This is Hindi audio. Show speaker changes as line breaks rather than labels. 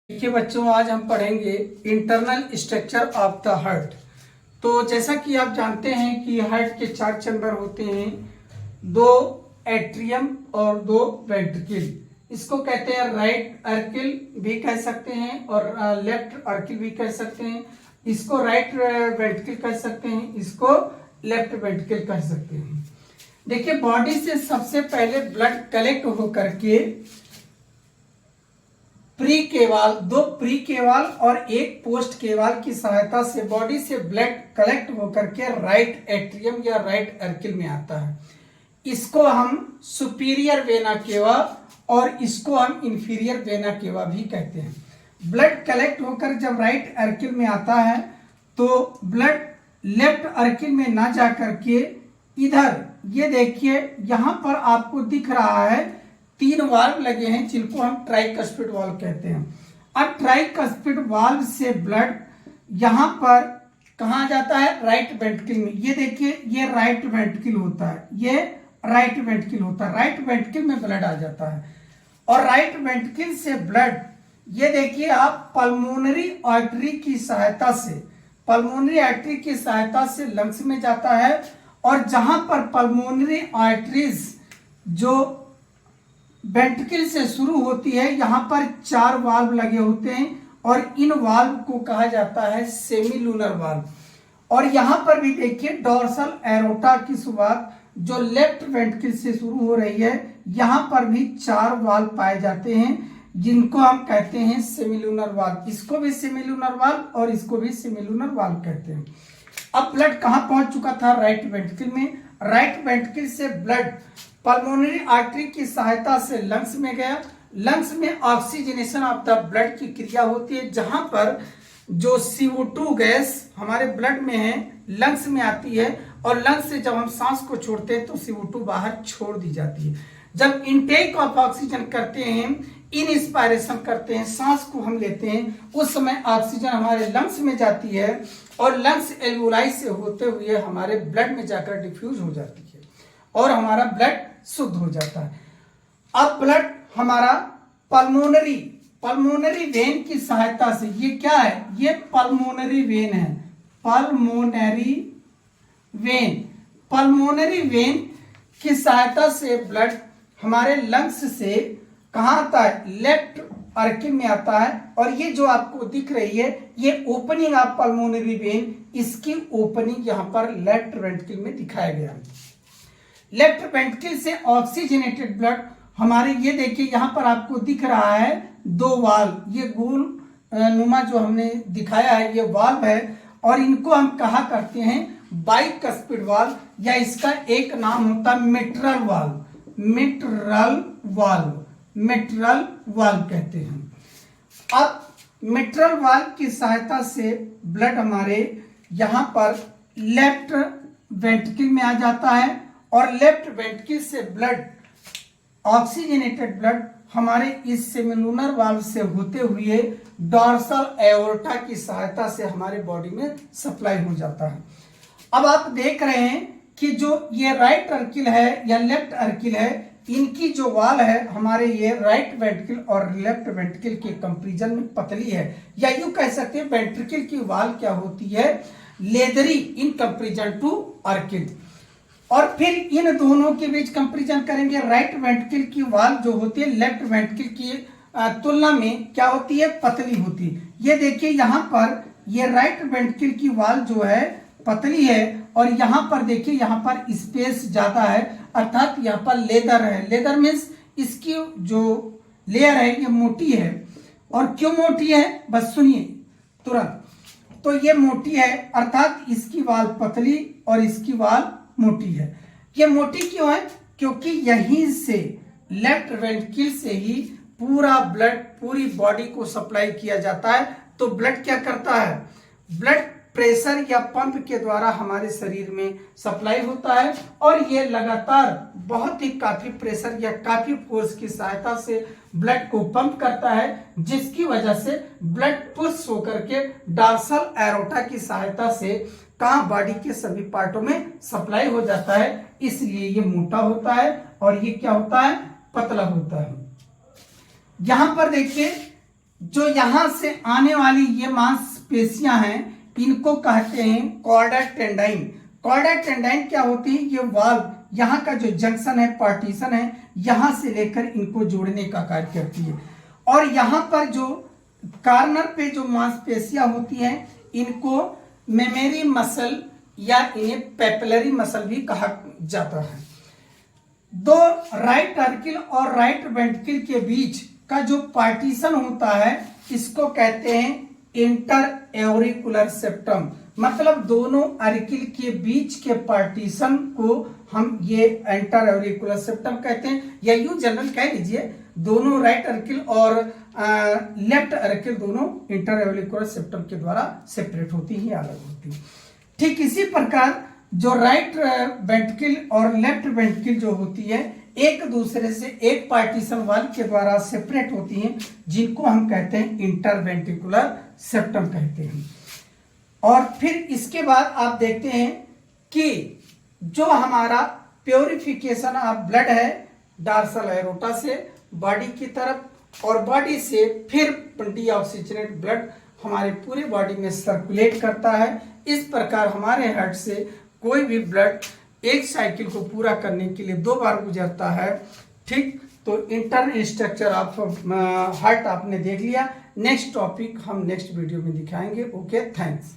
देखिए बच्चों, आज हम पढ़ेंगे internal structure of the heart. तो जैसा कि आप जानते हैं कि हार्ट के चार चैम्बर होते हैं, दो एट्रियम और दो वेंट्रिकल। इसको कहते हैं राइट अर्किल भी कह सकते हैं और लेफ्ट अर्किल भी कह सकते हैं। इसको राइट वेंट्रिकल कह सकते हैं, इसको लेफ्ट वेंट्रिकल कह सकते हैं। देखिए, बॉडी से सबसे पहले ब्लड कलेक्ट होकर के प्री केवाल, दो प्री केवाल और एक पोस्ट केवाल की सहायता से बॉडी से ब्लड कलेक्ट होकर के राइट एट्रियम या राइट अर्किल में आता है। इसको हम सुपीरियर वेना केवा और इसको हम इंफीरियर वेना केवा भी कहते हैं। ब्लड कलेक्ट होकर जब राइट अर्किल में आता है तो ब्लड लेफ्ट अर्किल में ना जाकर के इधर, ये देखिए यहां पर आपको दिख रहा है तीन वाल्व लगे हैं जिनको हम ट्राइकस्पिड वाल्व कहते हैं। अब ट्राइकस्पिड वाल्व से ब्लड यहां पर कहा जाता है? राइट वेंट्रिकल में। ये देखिए, ये राइट वेंट्रिकल होता है, ये राइट वेंट्रिकल होता है। राइट वेंट्रिकल में ब्लड आ जाता है और राइट वेंट्रिकल से ब्लड, ये देखिए आप, पल्मोनरी आर्टरी की सहायता से, पल्मोनरी आर्टरी की सहायता से लंग्स में जाता है। और जहां पर पल्मोनरी आर्टरीज जो वेंट्रिकल से शुरू होती है, यहां पर चार वाल्व लगे होते हैं और इन वाल्व को कहा जाता है सेमीलूनर वाल्व। और यहां पर भी देखिए डोर्सल एरोटा की शुरुआत जो लेफ्ट वेंट्रिकल से शुरू हो रही है, यहां पर भी चार वाल्व पाए जाते हैं जिनको हम कहते हैं सेमीलूनर वाल्व। इसको भी सेमीलूनर वाल्व और इसको भी सेमीलूनर वाल्व कहते हैं। अब ब्लड कहां पहुंच चुका था? राइट वेंट्रिकल में। राइट वेंट्रिकल से ब्लड पल्मोनरी आर्टरी की सहायता से लंग्स में गया। लंग्स में ऑक्सीजनेशन ऑफ द ब्लड की क्रिया होती है, जहां पर जो CO2 गैस हमारे ब्लड में है लंग्स में आती है और लंग्स से जब हम सांस को छोड़ते हैं तो CO2 बाहर छोड़ दी जाती है। जब इनटेक ऑफ ऑक्सीजन करते हैं, इनस्पायरेशन करते हैं, सांस को हम लेते हैं, उस समय ऑक्सीजन हमारे लंग्स में जाती है और लंग्स एल्वोलाई से होते हुए हमारे ब्लड में जाकर डिफ्यूज हो जाती है और हमारा ब्लड शुद्ध हो जाता है। अब ब्लड हमारा पल्मोनरी वेन की सहायता से, ये क्या है? ये पल्मोनरी वेन है, पल्मोनरी वेन की सहायता से ब्लड हमारे लंग्स से कहां आता है? लेफ्ट अर्किल में आता है। और ये जो आपको दिख रही है, ये ओपनिंग ऑफ पल्मोनरी वेन, इसकी ओपनिंग यहां पर लेफ्ट वेंट्रिकल में दिखाया गया है। लेफ्ट वेंट्रिकल से ऑक्सीजनेटेड ब्लड हमारे, ये देखिए यहां पर आपको दिख रहा है दो वाल्व, ये गोल नुमा जो हमने दिखाया है, ये वाल्व है और इनको हम कहा करते हैं बाइकस्पिड वाल्व, या इसका एक नाम होता है मिट्रल वाल्व। मिट्रल वाल्व कहते हैं। अब मिट्रल वाल्व की सहायता से ब्लड हमारे यहां पर लेफ्ट वेंट्रिकल में आ जाता है और लेफ्ट वेंट्रिकल से ब्लड, ऑक्सीजनेटेड ब्लड हमारे इस सेमिलूनर वाल्व से होते हुए डोर्सल एओर्टा की सहायता से हमारे बॉडी में सप्लाई हो जाता है। अब आप देख रहे हैं कि जो ये राइट अर्किल है या लेफ्ट अर्किल है, इनकी जो वाल है हमारे, ये राइट वेंट्रिकल और लेफ्ट वेंट्रिकल के कंपैरिजन में पतली है, या यूं कह सकते हैं वेंट्रिकल की वाल क्या होती है? Leathery in comparison to auricle. और फिर इन दोनों के बीच कंपैरिजन करेंगे। राइट वेंट्रिकल की वाल जो होती है लेफ्ट वेंट्रिकल की तुलना में क्या होती है? पतली होती है। ये देखिए यहां पर ये राइट वेंट्रिकल की वाल जो है पतली है और यहां पर देखिए यहां पर स्पेस ज्यादा है, अर्थात यहां पर लेदर है। लेदर मीन्स इसकी जो लेयर है ये मोटी है। और क्यों मोटी है? बस सुनिए तुरंत। तो ये मोटी है अर्थात इसकी वाल पतली और इसकी वाल मोटी है। ये मोटी क्यों है? क्योंकि यहीं से लेफ्ट वेंट्रिकल से ही पूरा ब्लड पूरी बॉडी को सप्लाई किया जाता है। तो ब्लड क्या करता है? ब्लड प्रेशर या पंप के द्वारा हमारे शरीर में सप्लाई होता है और ये लगातार बहुत ही काफी प्रेशर या काफी फोर्स की सहायता से ब्लड को पंप करता है, जिसकी वजह से ब्लड पुश होकर के डोर्सल एरोटा की सहायता से कहां? बॉडी के सभी पार्टों में सप्लाई हो जाता है। इसलिए ये मोटा होता है और ये क्या होता है? पतला होता है। यहां पर देखिए जो यहां से आने वाली ये मांसपेशियां हैं, इनको कहते हैं कॉर्डा टेंडाइन। कॉर्डा टेंडाइन क्या होती है? ये वाल्व, यहाँ का जो जंक्शन है, पार्टीशन है, यहां से लेकर इनको जोड़ने का कार्य करती है। और यहाँ पर जो कार्नर पे जो मांसपेशियां होती हैं, इनको मेमोरी मसल या इन्हें पेपिलरी मसल भी कहा जाता है। दो राइट सर्किल और राइट वेंट्रिकल के बीच का जो पार्टीशन होता है, इसको कहते हैं इंटर एवरिकुलर सेप्टम। मतलब दोनों अर्किल के बीच के पार्टीशन को हम ये इंटर एवरिकुलर सेप्टम कहते हैं, या यूं जनरल कह लीजिए दोनों राइट अर्किल और लेफ्ट अर्किल दोनों इंटर एवरिकुलर सेप्टम के द्वारा सेपरेट होती है, अलग होती है। ठीक इसी प्रकार जो राइट वेंट्रिकल और लेफ्ट वेंट्रिकल जो होती है, एक दूसरे से एक पार्टीशन वाल के द्वारा सेपरेट होती हैं, जिनको हम कहते हैं इंटरवेंट्रिकुलर सेप्टम कहते हैं। और फिर इसके बाद आप देखते हैं कि जो हमारा प्योरिफिकेशन ऑफ ब्लड है, डार्सल एरोटा से बॉडी की तरफ, और बॉडी से फिर डीऑक्सीजनेट ब्लड हमारे पूरे बॉडी में सर्कुलेट करता है। इस प्रकार हमारे हार्ट से कोई भी ब्लड एक साइकिल को पूरा करने के लिए 2 बार गुजरता है। ठीक, तो इंटरनल स्ट्रक्चर ऑफ हार्ट आपने देख लिया। नेक्स्ट टॉपिक हम नेक्स्ट वीडियो में दिखाएंगे। Okay, thanks.